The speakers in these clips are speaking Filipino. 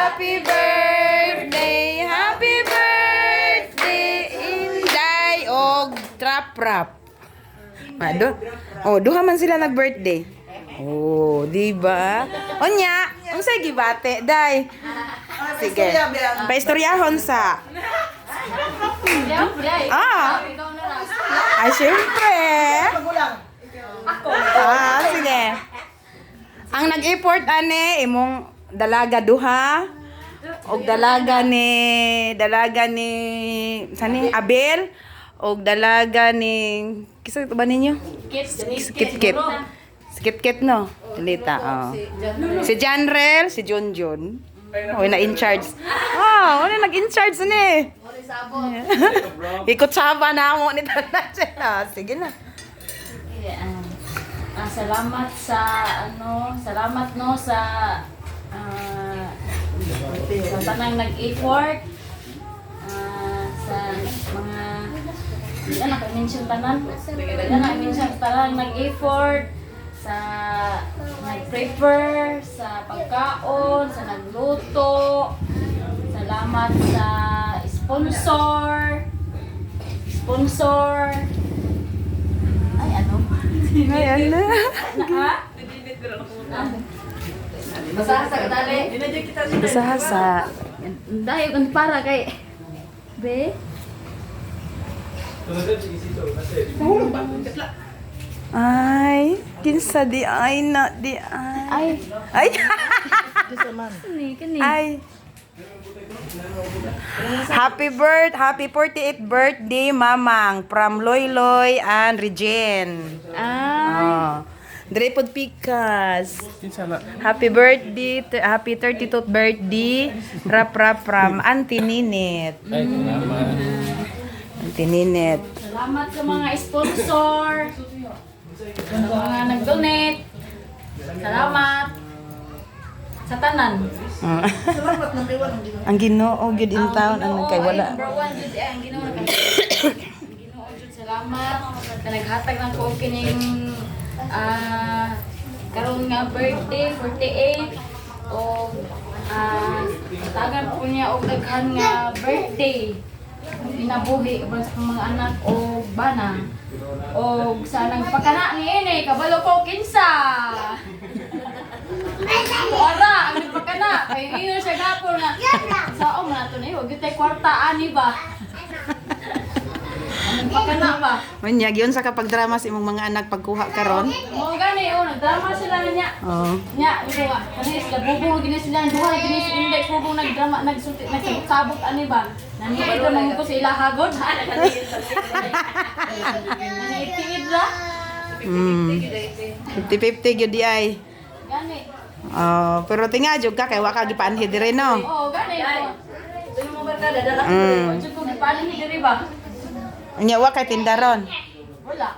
Happy birthday, Inday og Trap-Rap. Duha man sila nag-birthday. Di ba? Onya, unsay gibate, day? Sige. Paistoryahon sa. Ay, syempre. Sige. Ang nag-import ane imong dalaga duha og dalaga ni sani Abel og dalaga ni kisa ba ninyo? Kit no. Lita. Si Janrel, si Junjun. Na in charge. Nag-in charge ni. Ikot saba na mo ni tanan. Sige na. Salamat sa tanang nag-effort sa mga nag-mention tanan nag-effort sa nag-prepare sa pagkaon, sa nagluto. Salamat sa sponsor. Basahasa. Dahil kung para kay be. Ay, kinsa di ay na di ay. Ay. Ay. Happy 48th birthday, Mamang, from Loyloy and Regen. Dre pod pikas. Happy 32th birthday, Rap from Auntie Ninit. Auntie Ninit. Salamat sa mga sponsor. Sa mga nag-donate. Salamat sa tanan. Salamat ng kay walang Ginoo. Ang Ginoo gyud in town ang nagkaiwala. Number 1 jud ang Ginoo Ginoo jud salamat na naghatag ng ko kining karon nga birthday 48 o tagan po niya og daghan nga birthday inabuhi ba sa mga anak o bana o sa nagpakana ni ini kabalo ko kinsa. Ora, ang nagpakana kay iyo siya gapon na sao man ato ni wag tay kwarta ani ba. Ang nagpakana ba? Unya giyon sa kapag drama sa imong mga anak pagkuha karon. Gani nagdrama sila niya. Nya, ito nga. Kasi sila bubong gini sila, duha gini sila hindi bubong nagdrama nagsabot ani ba. Naniid ra man ko sa ila hagod. Naniid ra. 50-50 gyud di ay. Gani. Pero tinga jud ka kay wa ka gipaanhi dire no. Gani. Ito yung mga barkada dala ko. Jud ko gipaanhi diri ba? Unya wa kay tindaron. Wala.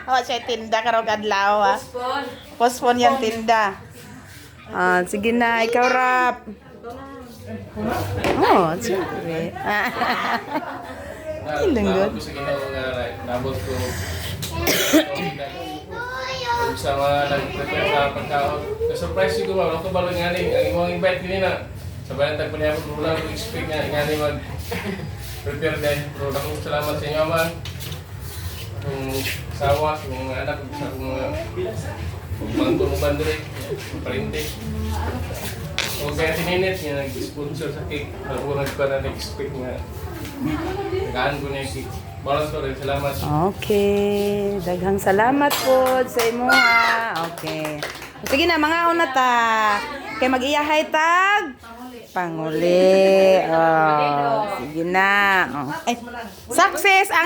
Wa siya tinda karong adlaw. Postpone yang tinda. Sige na, ikaw Rap. Siyempre. Ilang good. Gusto ginawa nga, nabot ko. Sa mga nag-prepare sa pagkaon. Na-surprise ko ba, wala ko balo nga rin. Ang imong invite ko nila. Sabayan tag pala ako, wala ko expect nga rin mag-prepare din. Pero akong salamat sa inyo, man. Kung sawa, kung mga anak, kung mga tulungan din, parinte. O kaya tininit niya nag-sponsor sa cake. Ako nag-expect nga. Nagaan ko na yung cake. Balas ko rin, salamat. Okay. Daghang salamat po sa imo ha. Okay. Sige na, mga una ta. Kay mag-iyahay tag. Panguli. Sige na. Success ang